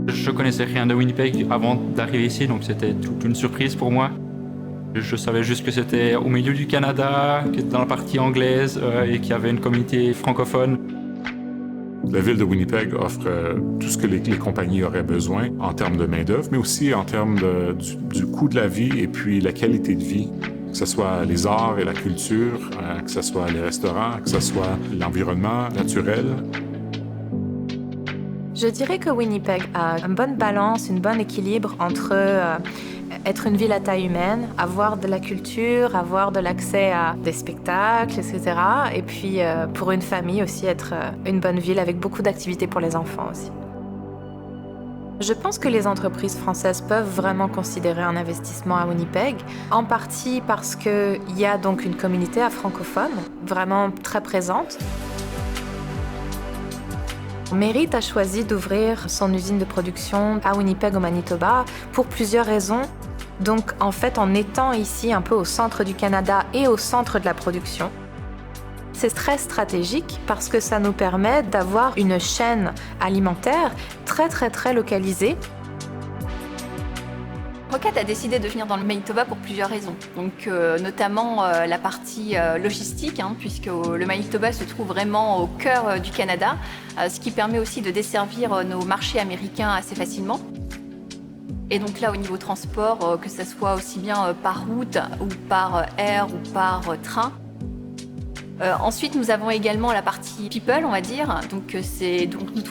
Je connaissais rien de Winnipeg avant d'arriver ici, donc c'était toute une surprise pour moi. Je savais juste que c'était au milieu du Canada, que c'était dans la partie anglaise et qu'il y avait une communauté francophone. La ville de Winnipeg offre tout ce que les compagnies auraient besoin en termes de main-d'œuvre, mais aussi en termes du coût de la vie et puis la qualité de vie. Que ce soit les arts et la culture, que ce soit les restaurants, que ce soit l'environnement naturel. Je dirais que Winnipeg a une bonne balance, un bon équilibre entre être une ville à taille humaine, avoir de la culture, avoir de l'accès à des spectacles, etc. Et puis pour une famille aussi, être une bonne ville avec beaucoup d'activités pour les enfants aussi. Je pense que les entreprises françaises peuvent vraiment considérer un investissement à Winnipeg, en partie parce qu'il y a donc une communauté francophone vraiment très présente. Merit a choisi d'ouvrir son usine de production à Winnipeg au Manitoba pour plusieurs raisons. Donc en fait, en étant ici un peu au centre du Canada et au centre de la production, c'est très stratégique parce que ça nous permet d'avoir une chaîne alimentaire très localisée. Rocat a décidé de venir dans le Manitoba pour plusieurs raisons. Donc, notamment la partie logistique, puisque le Manitoba se trouve vraiment au cœur du Canada, ce qui permet aussi de desservir nos marchés américains assez facilement. Et donc là, au niveau transport, que ce soit aussi bien par route ou par air ou par train. Ensuite, nous avons également la partie people, on va dire. Donc,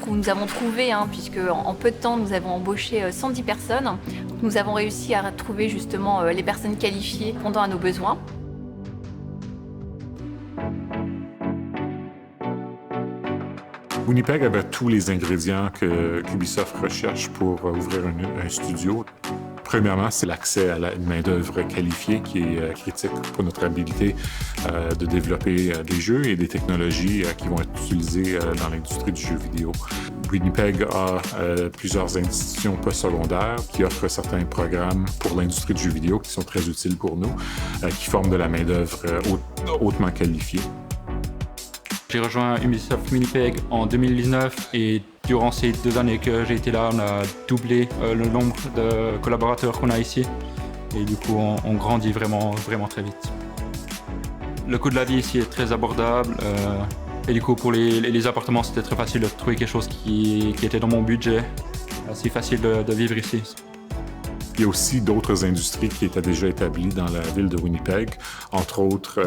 nous avons trouvé, puisque en peu de temps, nous avons embauché 110 personnes. Donc, nous avons réussi à trouver justement les personnes qualifiées répondant à nos besoins. Winnipeg avait tous les ingrédients qu'Ubisoft recherche pour ouvrir un studio. Premièrement, c'est l'accès à une main-d'œuvre qualifiée qui est critique pour notre habilité de développer des jeux et des technologies qui vont être utilisées dans l'industrie du jeu vidéo. Winnipeg a plusieurs institutions postsecondaires qui offrent certains programmes pour l'industrie du jeu vidéo qui sont très utiles pour nous, qui forment de la main-d'œuvre hautement qualifiée. J'ai rejoint Ubisoft Winnipeg en 2019 et durant ces 2 années que j'ai été là, on a doublé le nombre de collaborateurs qu'on a ici. Et du coup, on grandit vraiment très vite. Le coût de la vie ici est très abordable. Et du coup, pour les appartements, c'était très facile de trouver quelque chose qui était dans mon budget. C'est facile de vivre ici. Il y a aussi d'autres industries qui étaient déjà établies dans la ville de Winnipeg, entre autres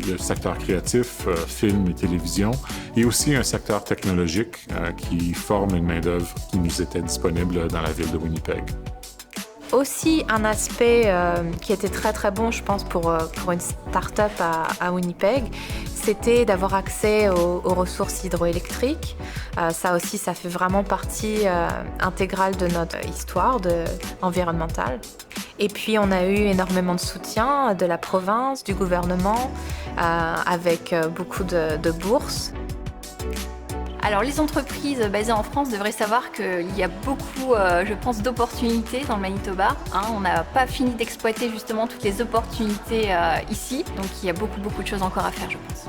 le secteur créatif, film et télévision, et aussi un secteur technologique qui forme une main-d'œuvre qui nous était disponible dans la ville de Winnipeg. Aussi, un aspect qui était très bon, je pense, pour une start-up à Winnipeg, c'était d'avoir accès aux ressources hydroélectriques. Ça aussi, ça fait vraiment partie intégrale de notre histoire environnementale. Et puis, on a eu énormément de soutien de la province, du gouvernement, avec beaucoup de bourses. Alors, les entreprises basées en France devraient savoir qu'il y a beaucoup, je pense, d'opportunités dans le Manitoba. On n'a pas fini d'exploiter justement toutes les opportunités ici, donc il y a beaucoup de choses encore à faire, je pense.